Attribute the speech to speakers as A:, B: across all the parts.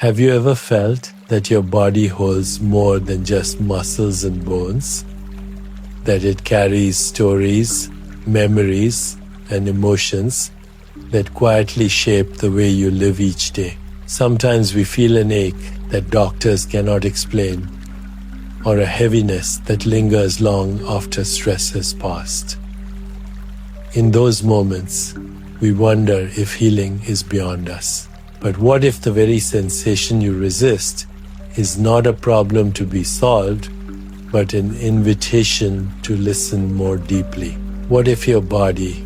A: Have you ever felt that your body holds more than just muscles and bones? That it carries stories, memories, and emotions that quietly shape the way you live each day? Sometimes we feel an ache that doctors cannot explain, or a heaviness that lingers long after stress has passed. In those moments, we wonder if healing is beyond us. But what if the very sensation you resist is not a problem to be solved, but an invitation to listen more deeply? What if your body,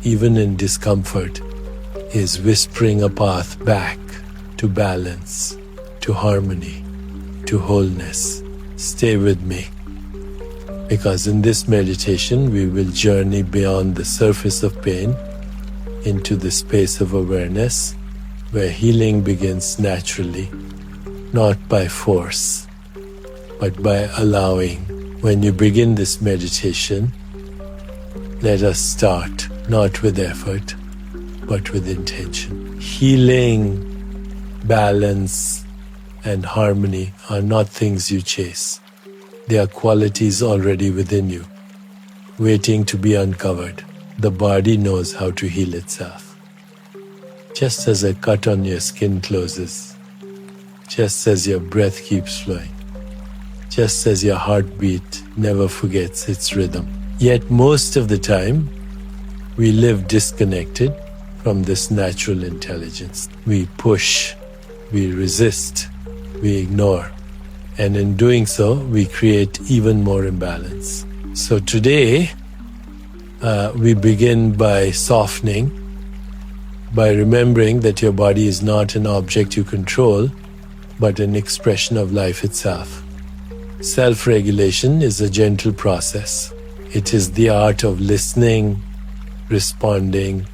A: even in discomfort, is whispering a path back to balance, to harmony, to wholeness? Stay with me, because in this meditation we will journey beyond the surface of pain into the space of awareness, where healing begins naturally, not by force, but by allowing. When you begin this meditation, let us start not with effort, but with intention. Healing, balance, and harmony are not things you chase. They are qualities already within you, waiting to be uncovered. The body knows how to heal itself. Just as a cut on your skin closes, just as your breath keeps flowing, just as your heartbeat never forgets its rhythm. Yet most of the time, we live disconnected from this natural intelligence. We push, we resist, we ignore, and in doing so, we create even more imbalance. So today, we begin by softening, by remembering that your body is not an object you control, but an expression of life itself. Self-regulation is a gentle process. It is the art of listening, responding,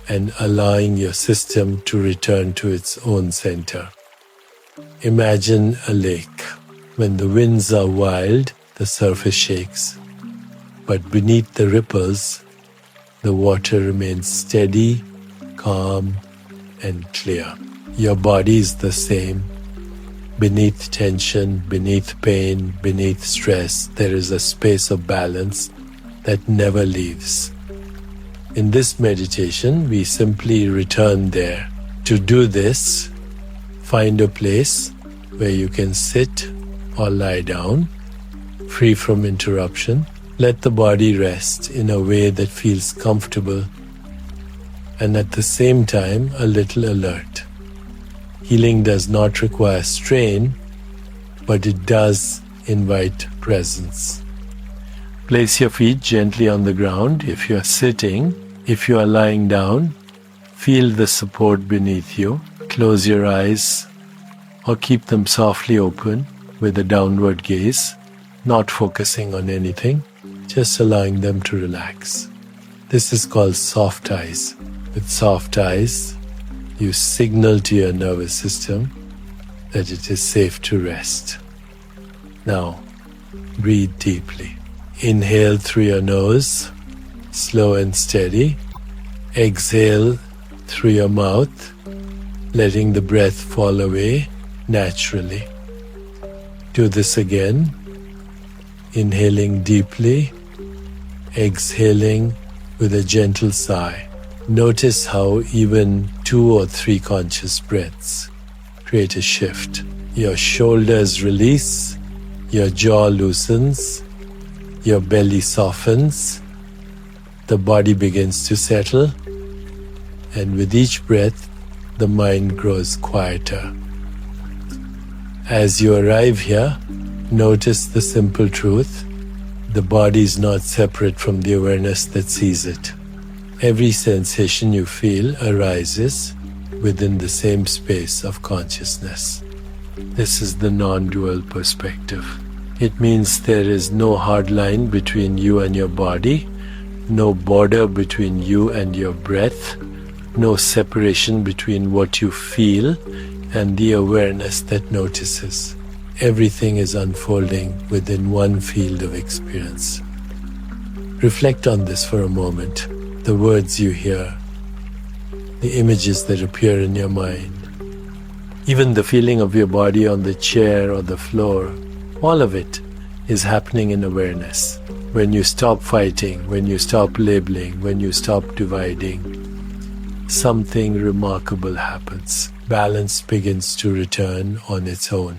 A: and allowing your system to return to its own center. Imagine a lake. When the winds are wild, the surface shakes. But beneath the ripples, the water remains steady, calm, and clear. Your body is the same. Beneath tension, beneath pain, beneath stress, there is a space of balance that never leaves. In this meditation, we simply return there. To do this, find a place where you can sit or lie down, free from interruption. Let the body rest in a way that feels comfortable and at the same time a little alert. Healing does not require strain, but it does invite presence. Place your feet gently on the ground if you are sitting. If you are lying down, feel the support beneath you. Close your eyes or keep them softly open with a downward gaze, not focusing on anything, just allowing them to relax. This is called soft eyes. With soft eyes, you signal to your nervous system that it is safe to rest. Now, breathe deeply. Inhale through your nose, slow and steady. Exhale through your mouth, letting the breath fall away naturally. Do this again. Inhaling deeply, exhaling with a gentle sigh. Notice how even 2 or 3 conscious breaths create a shift. Your shoulders release, your jaw loosens, your belly softens, the body begins to settle, and with each breath, the mind grows quieter. As you arrive here, notice the simple truth: the body is not separate from the awareness that sees it. Every sensation you feel arises within the same space of consciousness. This is the non-dual perspective. It means there is no hard line between you and your body, no border between you and your breath, no separation between what you feel and the awareness that notices. Everything is unfolding within one field of experience. Reflect on this for a moment. The words you hear, the images that appear in your mind, Even the feeling of your body on the chair or the floor, all of it is happening in awareness. When you stop fighting, when you stop labeling, when you stop dividing, something remarkable happens. Balance begins to return on its own.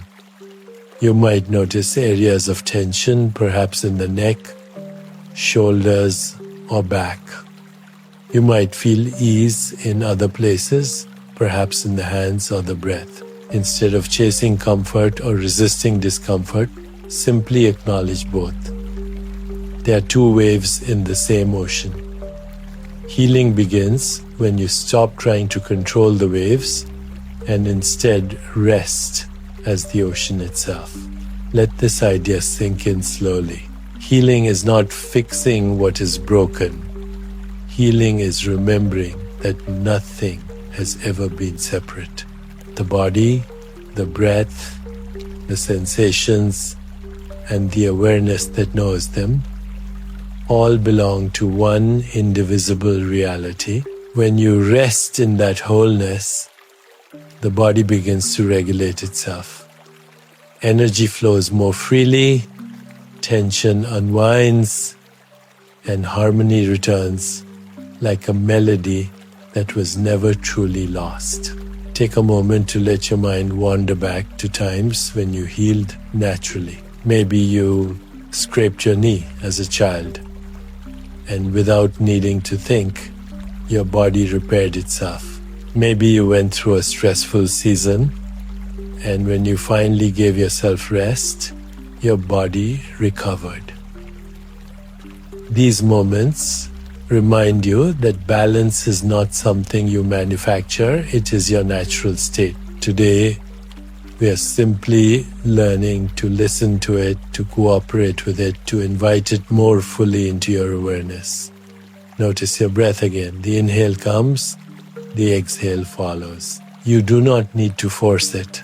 A: You might notice areas of tension, perhaps in the neck, shoulders, or back. You might feel ease in other places, perhaps in the hands or the breath. Instead of chasing comfort or resisting discomfort, simply acknowledge both. There are two waves in the same ocean. Healing begins when you stop trying to control the waves and instead rest as the ocean itself. Let this idea sink in slowly. Healing is not fixing what is broken. Healing is remembering that nothing has ever been separate. The body, the breath, the sensations, and the awareness that knows them all belong to one indivisible reality. When you rest in that wholeness, the body begins to regulate itself. Energy flows more freely, tension unwinds, and harmony returns like a melody that was never truly lost. Take a moment to let your mind wander back to times when you healed naturally. Maybe you scraped your knee as a child, and without needing to think, your body repaired itself. Maybe you went through a stressful season, and when you finally gave yourself rest, your body recovered. These moments remind you that balance is not something you manufacture, it is your natural state. Today, we are simply learning to listen to it, to cooperate with it, to invite it more fully into your awareness. Notice your breath again. The inhale comes, the exhale follows. You do not need to force it.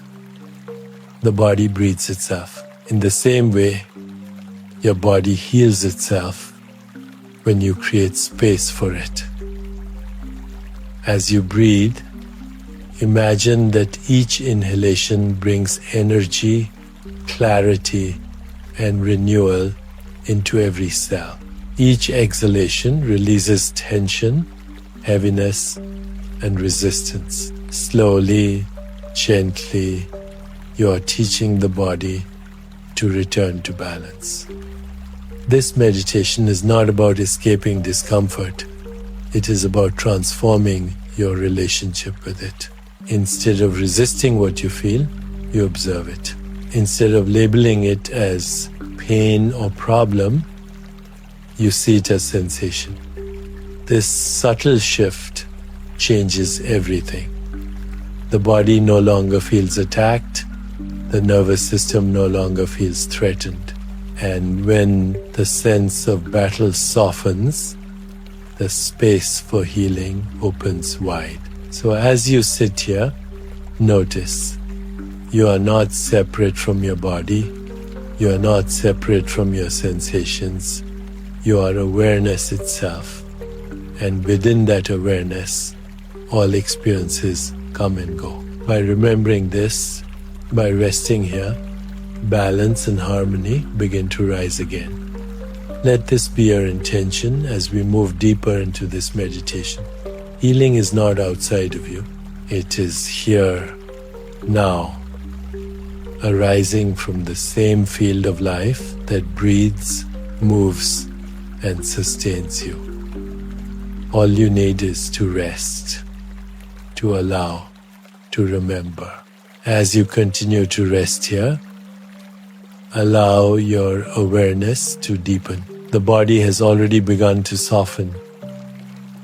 A: The body breathes itself. In the same way, your body heals itself when you create space for it. As you breathe, imagine that each inhalation brings energy, clarity, and renewal into every cell. Each exhalation releases tension, heaviness, and resistance. Slowly, gently, you are teaching the body to return to balance. This meditation is not about escaping discomfort. It is about transforming your relationship with it. Instead of resisting what you feel, you observe it. Instead of labeling it as pain or problem, you see it as sensation. This subtle shift changes everything. The body no longer feels attacked. The nervous system no longer feels threatened. And when the sense of battle softens, the space for healing opens wide. So as you sit here, notice you are not separate from your body. You are not separate from your sensations. You are awareness itself. And within that awareness, all experiences come and go. By remembering this, by resting here, balance and harmony begin to rise again. Let this be your intention as we move deeper into this meditation. Healing is not outside of you. It is here, now, arising from the same field of life that breathes, moves, and sustains you. All you need is to rest, to allow, to remember. As you continue to rest here, allow your awareness to deepen. The body has already begun to soften,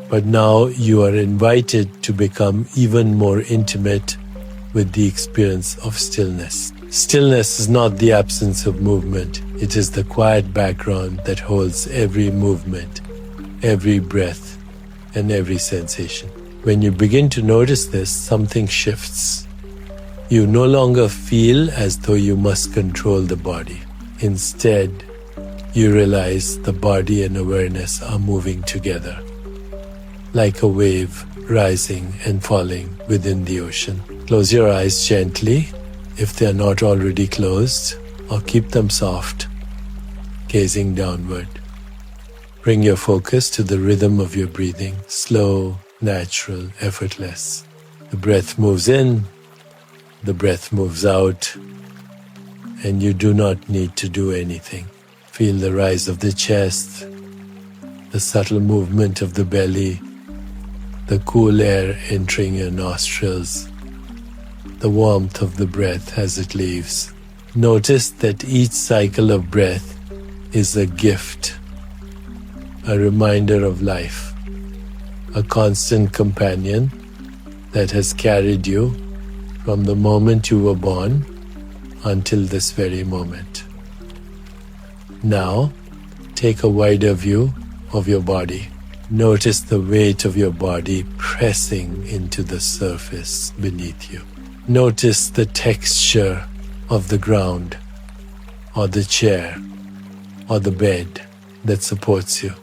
A: but now you are invited to become even more intimate with the experience of stillness. Stillness is not the absence of movement. It is the quiet background that holds every movement, every breath, and every sensation. When you begin to notice this, something shifts. You no longer feel as though you must control the body. Instead, you realize the body and awareness are moving together, like a wave rising and falling within the ocean. Close your eyes gently if they are not already closed, or keep them soft, gazing downward. Bring your focus to the rhythm of your breathing, slow, natural, effortless. The breath moves in, the breath moves out, and you do not need to do anything. Feel the rise of the chest, the subtle movement of the belly, the cool air entering your nostrils, the warmth of the breath as it leaves. Notice that each cycle of breath is a gift, a reminder of life, a constant companion that has carried you from the moment you were born until this very moment. Now, take a wider view of your body. Notice the weight of your body pressing into the surface beneath you. Notice the texture of the ground, or the chair, or the bed that supports you.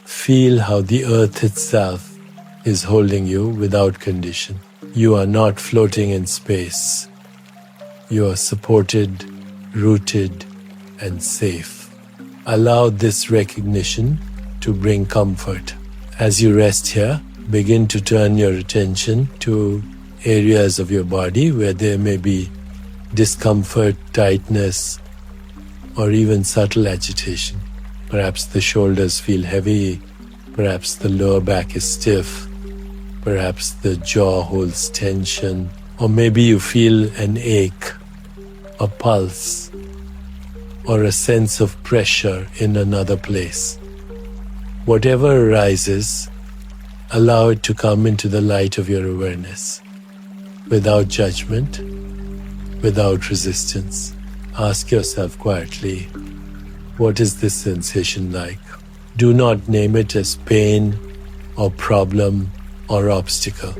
A: Feel how the earth itself is holding you without condition. You are not floating in space. You are supported, rooted, and safe. Allow this recognition to bring comfort. As you rest here, begin to turn your attention to areas of your body where there may be discomfort, tightness, or even subtle agitation. Perhaps the shoulders feel heavy, perhaps the lower back is stiff, perhaps the jaw holds tension, or maybe you feel an ache, a pulse, or a sense of pressure in another place. Whatever arises, allow it to come into the light of your awareness, without judgment, without resistance. Ask yourself quietly, what is this sensation like? Do not name it as pain or problem or obstacle.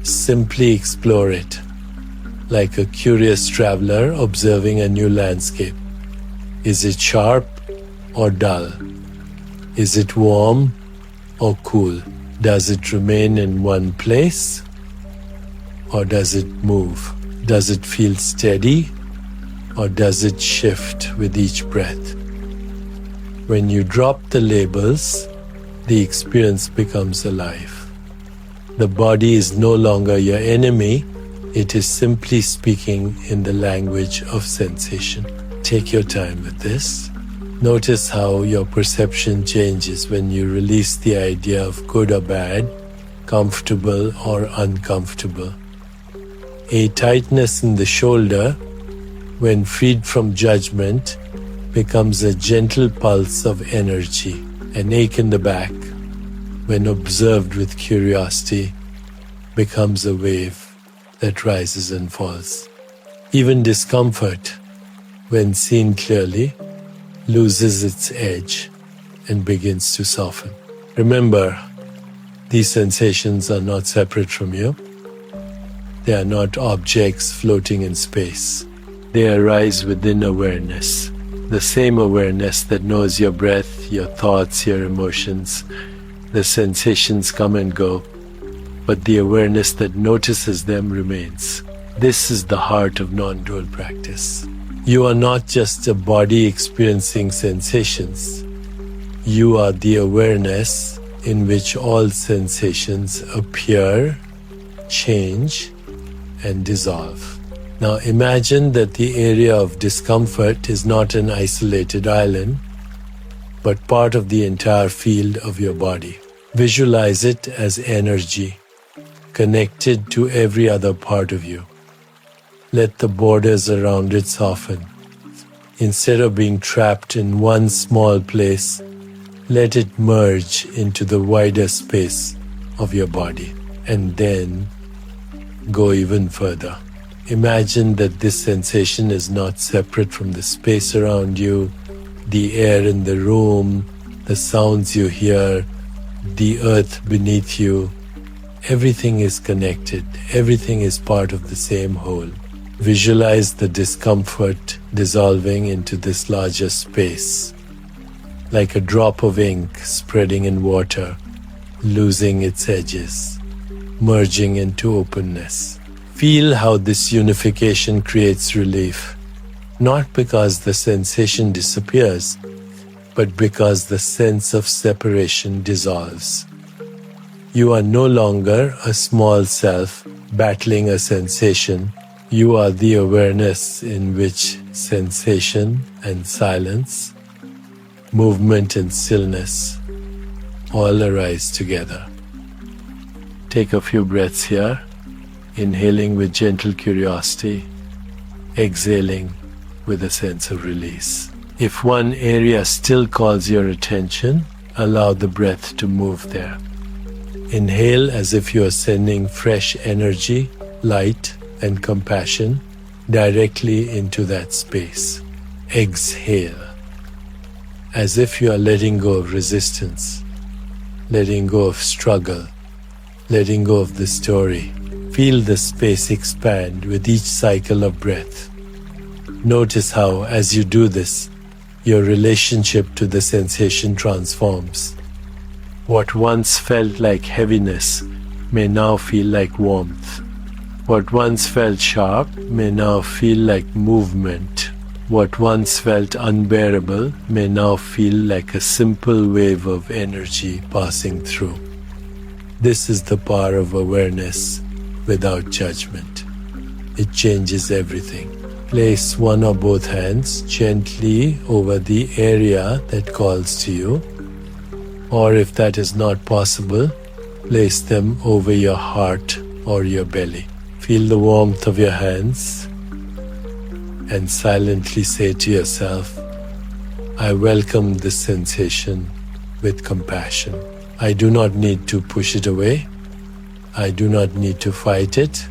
A: Simply explore it, like a curious traveler observing a new landscape. Is it sharp or dull? Is it warm or cool? Does it remain in one place or does it move? Does it feel steady or does it shift with each breath? When you drop the labels, the experience becomes alive. The body is no longer your enemy, it is simply speaking in the language of sensation. Take your time with this. Notice how your perception changes when you release the idea of good or bad, comfortable or uncomfortable. A tightness in the shoulder, when freed from judgment, becomes a gentle pulse of energy. An ache in the back, when observed with curiosity, becomes a wave that rises and falls. Even discomfort, when seen clearly, loses its edge and begins to soften. Remember, these sensations are not separate from you. They are not objects floating in space. They arise within awareness, the same awareness that knows your breath, your thoughts, your emotions. The sensations come and go, but the awareness that notices them remains. This is the heart of non-dual practice. You are not just a body experiencing sensations. You are the awareness in which all sensations appear, change, and dissolve. Now imagine that the area of discomfort is not an isolated island, but part of the entire field of your body. Visualize it as energy, connected to every other part of you. Let the borders around it soften. Instead of being trapped in one small place, let it merge into the wider space of your body, and then go even further. Imagine that this sensation is not separate from the space around you, the air in the room, the sounds you hear, the earth beneath you. Everything is connected. Everything is part of the same whole. Visualize the discomfort dissolving into this larger space. Like a drop of ink spreading in water, losing its edges, merging into openness. Feel how this unification creates relief, not because the sensation disappears, but because the sense of separation dissolves. You are no longer a small self battling a sensation. You are the awareness in which sensation and silence, movement and stillness all arise together. Take a few breaths here, inhaling with gentle curiosity, exhaling with a sense of release. If one area still calls your attention, allow the breath to move there. Inhale as if you are sending fresh energy, light, and compassion directly into that space. Exhale as if you are letting go of resistance, letting go of struggle, letting go of the story. Feel the space expand with each cycle of breath. Notice how, as you do this, your relationship to the sensation transforms. What once felt like heaviness may now feel like warmth. What once felt sharp may now feel like movement. What once felt unbearable may now feel like a simple wave of energy passing through. This is the power of awareness without judgment. It changes everything. Place one or both hands gently over the area that calls to you, or if that is not possible, place them over your heart or your belly. Feel the warmth of your hands and silently say to yourself, I welcome this sensation with compassion. I do not need to push it away. I do not need to fight it.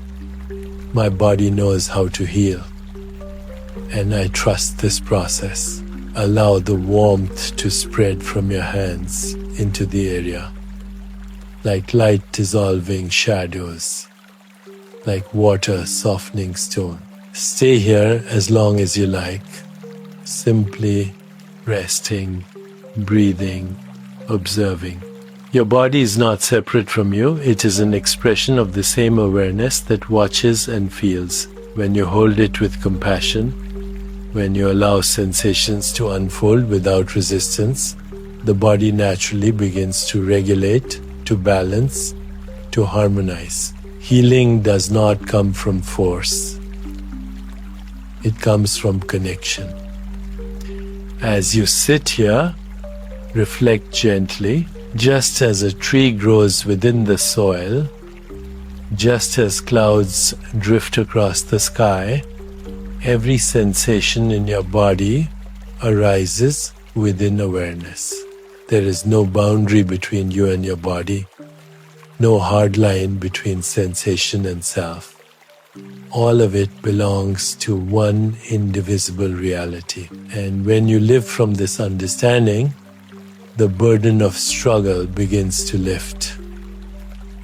A: My body knows how to heal. And I trust this process. Allow the warmth to spread from your hands into the area, like light dissolving shadows, like water softening stone. Stay here as long as you like, simply resting, breathing, observing. Your body is not separate from you. It is an expression of the same awareness that watches and feels. When you hold it with compassion, when you allow sensations to unfold without resistance, the body naturally begins to regulate, to balance, to harmonize. Healing does not come from force. It comes from connection. As you sit here, reflect gently. Just as a tree grows within the soil, just as clouds drift across the sky, every sensation in your body arises within awareness. There is no boundary between you and your body, no hard line between sensation and self. All of it belongs to one indivisible reality. And when you live from this understanding, the burden of struggle begins to lift,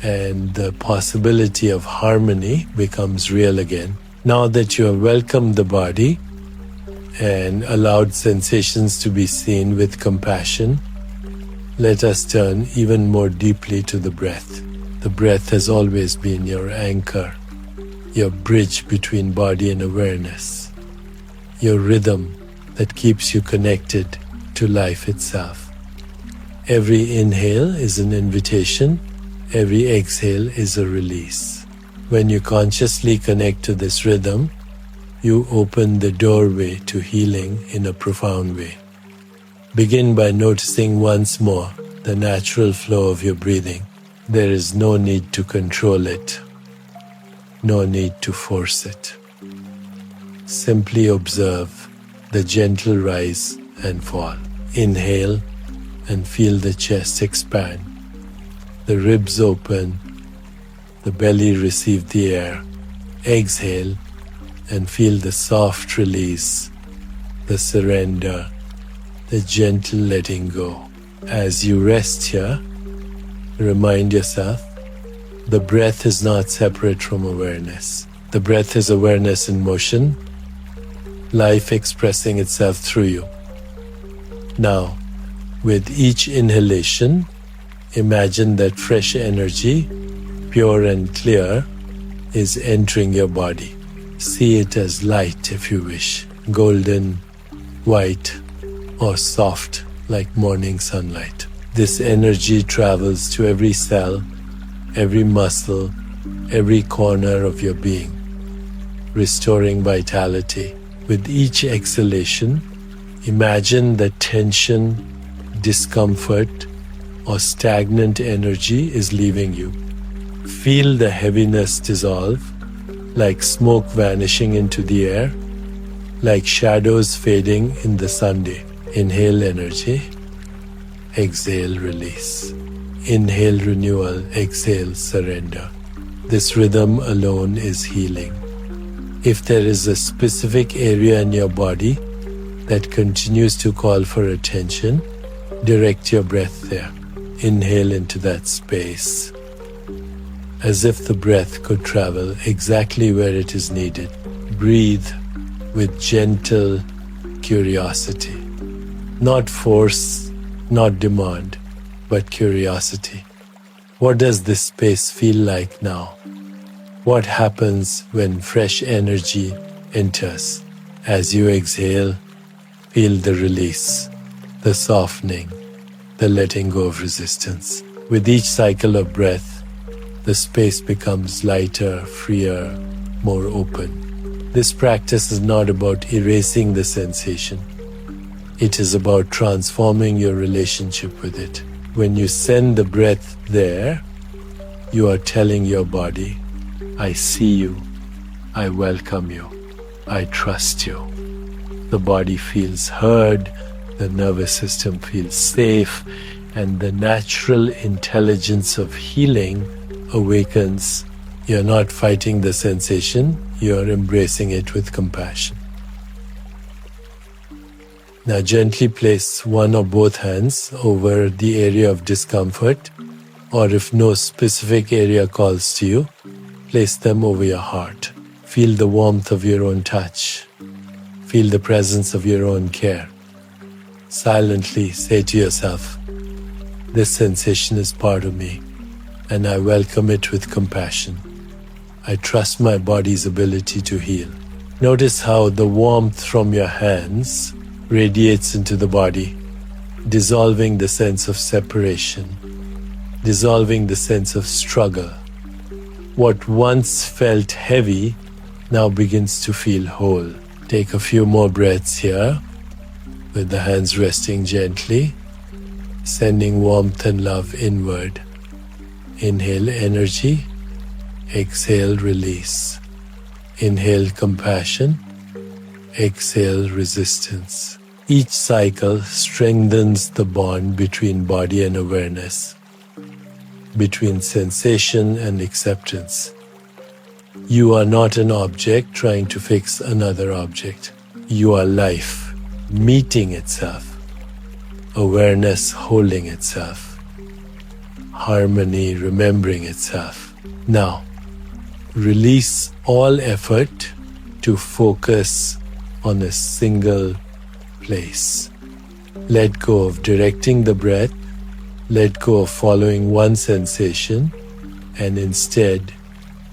A: and the possibility of harmony becomes real again. Now that you have welcomed the body and allowed sensations to be seen with compassion, let us turn even more deeply to the breath. The breath has always been your anchor, your bridge between body and awareness, your rhythm that keeps you connected to life itself. Every inhale is an invitation, every exhale is a release. When you consciously connect to this rhythm, you open the doorway to healing in a profound way. Begin by noticing once more the natural flow of your breathing. There is no need to control it, no need to force it. Simply observe the gentle rise and fall. Inhale and feel the chest expand, the ribs open, the belly receive the air. Exhale and feel the soft release, the surrender, the gentle letting go. As you rest here, remind yourself, the breath is not separate from awareness. The breath is awareness in motion, life expressing itself through you. Now, with each inhalation, Imagine that fresh energy, pure and clear, is entering your body. See it as light if you wish, golden, white, or soft like morning sunlight. This energy travels to every cell, every muscle, every corner of your being, restoring vitality. With each exhalation, imagine that tension, discomfort, or stagnant energy is leaving you. Feel the heaviness dissolve, like smoke vanishing into the air, like shadows fading in the Sunday. Inhale energy, exhale release. Inhale renewal, exhale surrender. This rhythm alone is healing. If there is a specific area in your body that continues to call for attention, direct your breath there. Inhale into that space, as if the breath could travel exactly where it is needed. Breathe with gentle curiosity. Not force, not demand, but curiosity. What does this space feel like now? What happens when fresh energy enters? As you exhale, feel the release, the softening, the letting go of resistance. With each cycle of breath, the space becomes lighter, freer, more open. This practice is not about erasing the sensation. It is about transforming your relationship with it. When you send the breath there, you are telling your body, I see you, I welcome you, I trust you. The body feels heard, the nervous system feels safe, and the natural intelligence of healing awakens. You're not fighting the sensation, you're embracing it with compassion. Now gently place one or both hands over the area of discomfort, or if no specific area calls to you, place them over your heart. Feel the warmth of your own touch. Feel the presence of your own care. Silently say to yourself, this sensation is part of me, and I welcome it with compassion. I trust my body's ability to heal. Notice how the warmth from your hands radiates into the body, dissolving the sense of separation, dissolving the sense of struggle. What once felt heavy now begins to feel whole. Take a few more breaths here, with the hands resting gently, sending warmth and love inward. Inhale energy, exhale release. Inhale compassion, exhale resistance. Each cycle strengthens the bond between body and awareness, between sensation and acceptance. You are not an object trying to fix another object. You are life meeting itself, awareness holding itself, harmony remembering itself. Now, release all effort to focus on a single place. Let go of directing the breath, let go of following one sensation, and instead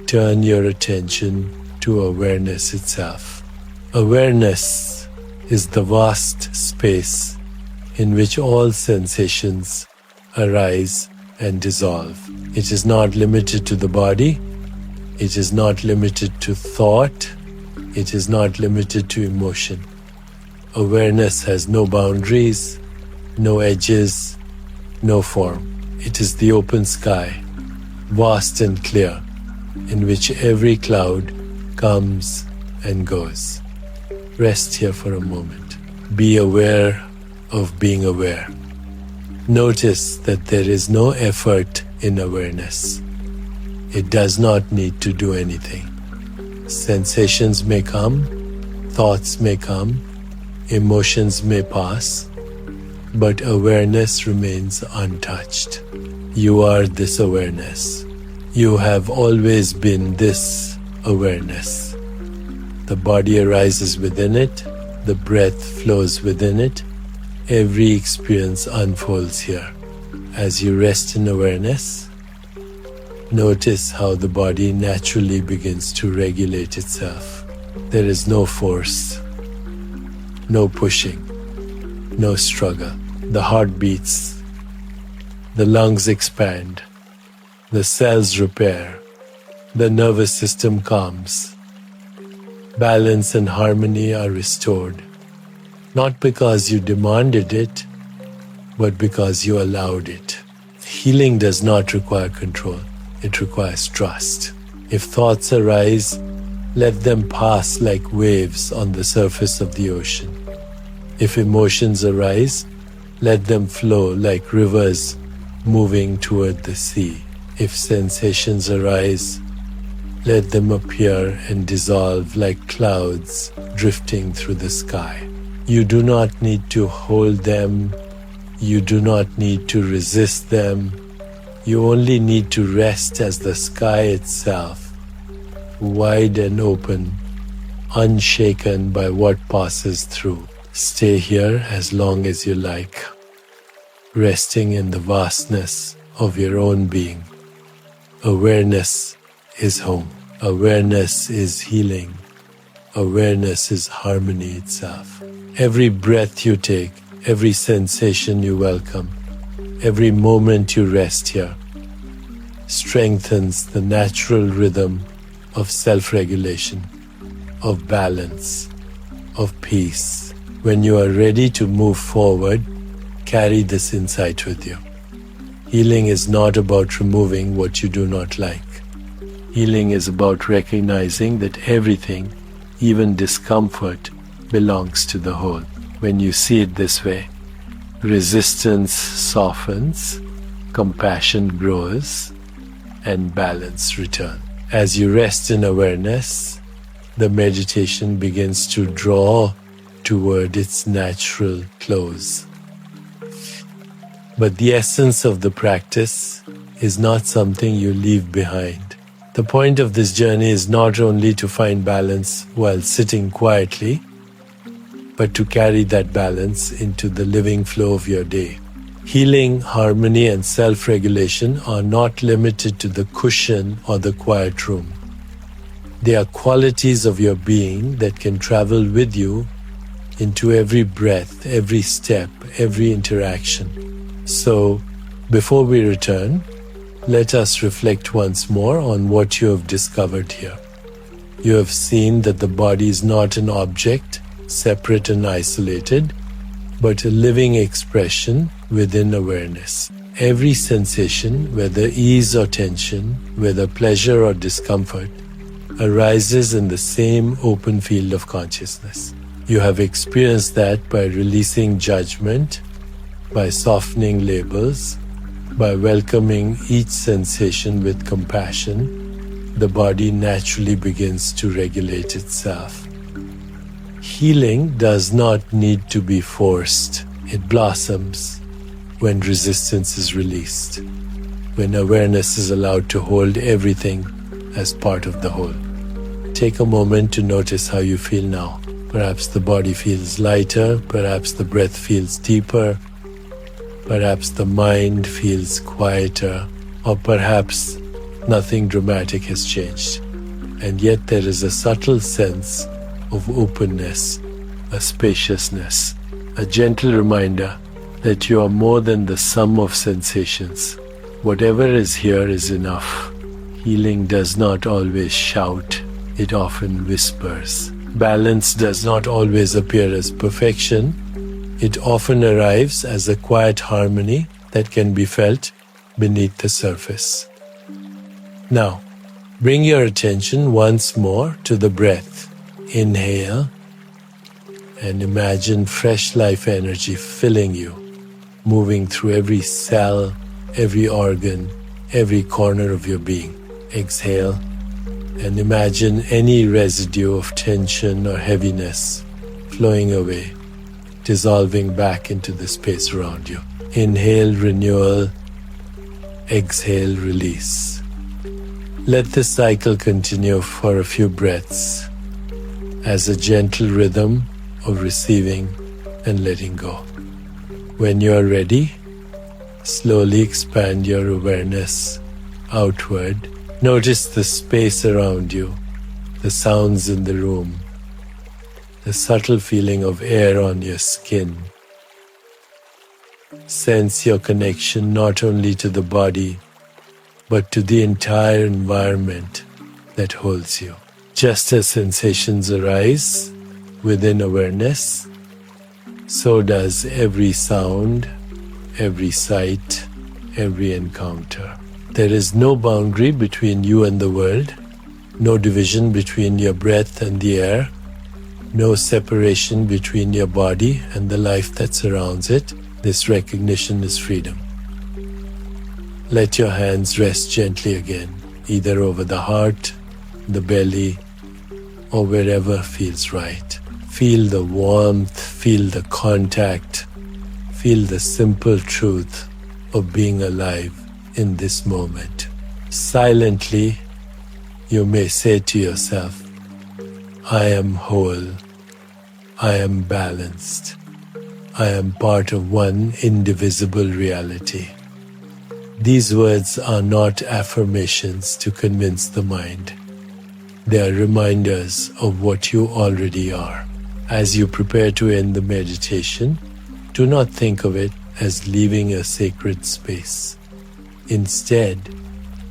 A: turn your attention to awareness itself. Awareness is the vast space in which all sensations arise and dissolve. It is not limited to the body, it is not limited to thought, it is not limited to emotion. Awareness has no boundaries, no edges, no form. It is the open sky, vast and clear, in which every cloud comes and goes. Rest here for a moment. Be aware of being aware. Notice that there is no effort in awareness. It does not need to do anything. Sensations may come, thoughts may come, emotions may pass, but awareness remains untouched. You are this awareness. You have always been this awareness. The body arises within it, the breath flows within it, every experience unfolds here. As you rest in awareness, notice how the body naturally begins to regulate itself. There is no force, no pushing, no struggle. The heart beats, the lungs expand, the cells repair, the nervous system calms. Balance and harmony are restored, not because you demanded it, but because you allowed it. Healing does not require control, it requires trust. If thoughts arise, let them pass like waves on the surface of the ocean. If emotions arise, let them flow like rivers moving toward the sea. If sensations arise, let them appear and dissolve like clouds drifting through the sky. You do not need to hold them. You do not need to resist them. You only need to rest as the sky itself, wide and open, unshaken by what passes through. Stay here as long as you like, resting in the vastness of your own being. Awareness is home. Awareness is healing. Awareness is harmony itself. Every breath you take, every sensation you welcome, every moment you rest here, strengthens the natural rhythm of self-regulation, of balance, of peace. When you are ready to move forward, carry this insight with you. Healing is not about removing what you do not like. Healing is about recognizing that everything, even discomfort, belongs to the whole. When you see it this way, resistance softens, compassion grows, and balance returns. As you rest in awareness, the meditation begins to draw toward its natural close. But the essence of the practice is not something you leave behind. The point of this journey is not only to find balance while sitting quietly, but to carry that balance into the living flow of your day. Healing, harmony, and self-regulation are not limited to the cushion or the quiet room. They are qualities of your being that can travel with you into every breath, every step, every interaction. So, before we return, let us reflect once more on what you have discovered here. You have seen that the body is not an object, separate and isolated, but a living expression within awareness. Every sensation, whether ease or tension, whether pleasure or discomfort, arises in the same open field of consciousness. You have experienced that by releasing judgment, by softening labels, by welcoming each sensation with compassion. The body naturally begins to regulate itself. Healing does not need to be forced. It blossoms when resistance is released, when awareness is allowed to hold everything as part of the whole. Take a moment to notice how you feel now. Perhaps the body feels lighter, perhaps the breath feels deeper, perhaps the mind feels quieter, or perhaps nothing dramatic has changed. And yet there is a subtle sense of openness, a spaciousness, a gentle reminder that you are more than the sum of sensations. Whatever is here is enough. Healing does not always shout, it often whispers. Balance does not always appear as perfection. It often arrives as a quiet harmony that can be felt beneath the surface. Now, bring your attention once more to the breath. Inhale and imagine fresh life energy filling you, moving through every cell, every organ, every corner of your being. Exhale and imagine any residue of tension or heaviness flowing away, dissolving back into the space around you. Inhale, renewal. Exhale, release. Let this cycle continue for a few breaths as a gentle rhythm of receiving and letting go. When you are ready, Slowly expand your awareness outward. Notice the space around you, the sounds in the room, the subtle feeling of air on your skin. Sense your connection not only to the body, but to the entire environment that holds you. Just as sensations arise within awareness, so does every sound, every sight, every encounter. There is no boundary between you and the world, no division between your breath and the air, no separation between your body and the life that surrounds it. This recognition is freedom. Let your hands rest gently again, either over the heart, the belly, or wherever feels right. Feel the warmth, feel the contact, feel the simple truth of being alive in this moment. Silently, you may say to yourself, I am whole, I am balanced, I am part of one indivisible reality. These words are not affirmations to convince the mind. They are reminders of what you already are. As you prepare to end the meditation, do not think of it as leaving a sacred space. Instead,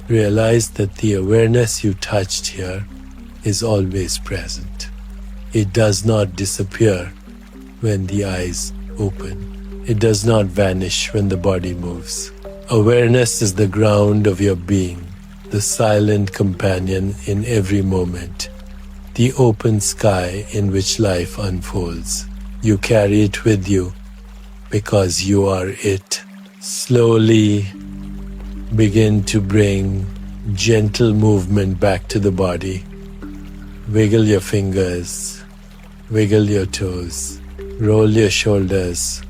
A: realize that the awareness you touched here is always present. It does not disappear when the eyes open. It does not vanish when the body moves. Awareness is the ground of your being, the silent companion in every moment, the open sky in which life unfolds. You carry it with you because you are it. Slowly begin to bring gentle movement back to the body. Wiggle your fingers, wiggle your toes, roll your shoulders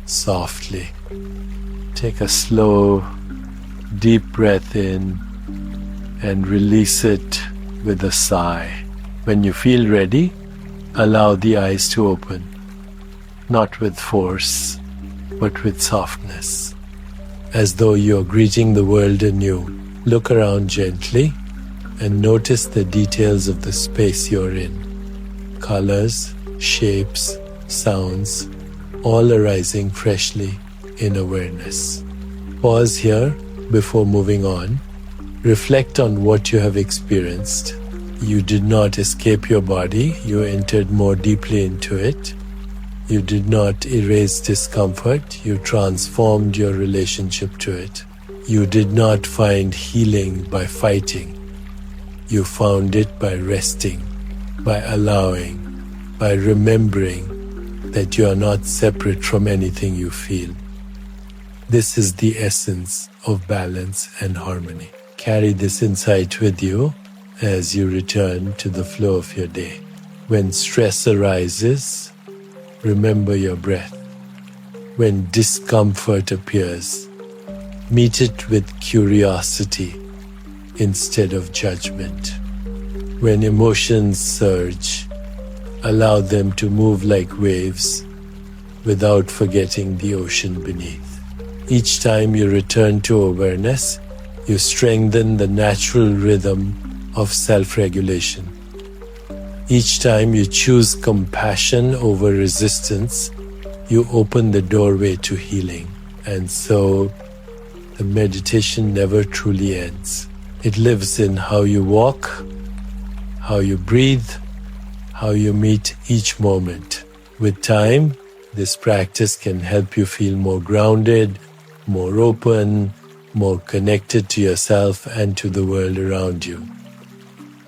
A: softly. Take a slow, deep breath in and release it with a sigh. When you feel ready, allow the eyes to open, not with force, but with softness. As though you're greeting the world anew, look around gently and notice the details of the space you're in. Colors, shapes, sounds, all arising freshly in awareness. Pause here before moving on. Reflect on what you have experienced. You did not escape your body, you entered more deeply into it. You did not erase discomfort, you transformed your relationship to it. You did not find healing by fighting. You found it by resting, by allowing, by remembering that you are not separate from anything you feel. This is the essence of balance and harmony. Carry this insight with you as you return to the flow of your day. When stress arises, remember your breath. When discomfort appears, meet it with curiosity instead of judgment. When emotions surge, allow them to move like waves without forgetting the ocean beneath. Each time you return to awareness, you strengthen the natural rhythm of self-regulation. Each time you choose compassion over resistance, you open the doorway to healing. And so, the meditation never truly ends. It lives in how you walk, how you breathe, how you meet each moment. With time, this practice can help you feel more grounded, more open, more connected to yourself and to the world around you.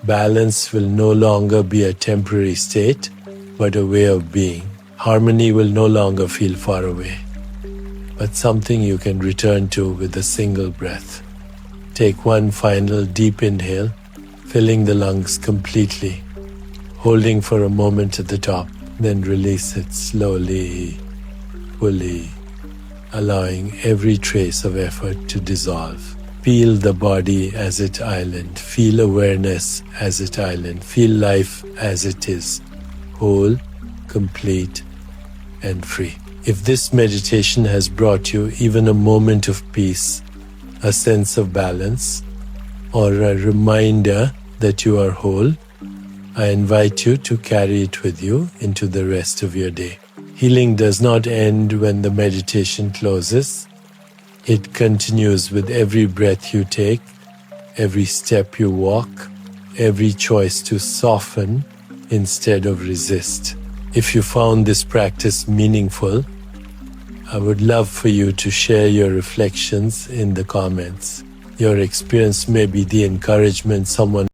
A: Balance will no longer be a temporary state, but a way of being. Harmony will no longer feel far away, but something you can return to with a single breath. Take one final deep inhale, filling the lungs completely, holding for a moment at the top, then release it slowly, fully, allowing every trace of effort to dissolve. Feel the body as its island. Feel awareness as its island. Feel life as it is, whole, complete, and free. If this meditation has brought you even a moment of peace, a sense of balance, or a reminder that you are whole, I invite you to carry it with you into the rest of your day. Healing does not end when the meditation closes. It continues with every breath you take, every step you walk, every choice to soften instead of resist. If you found this practice meaningful, I would love for you to share your reflections in the comments. Your experience may be the encouragement someone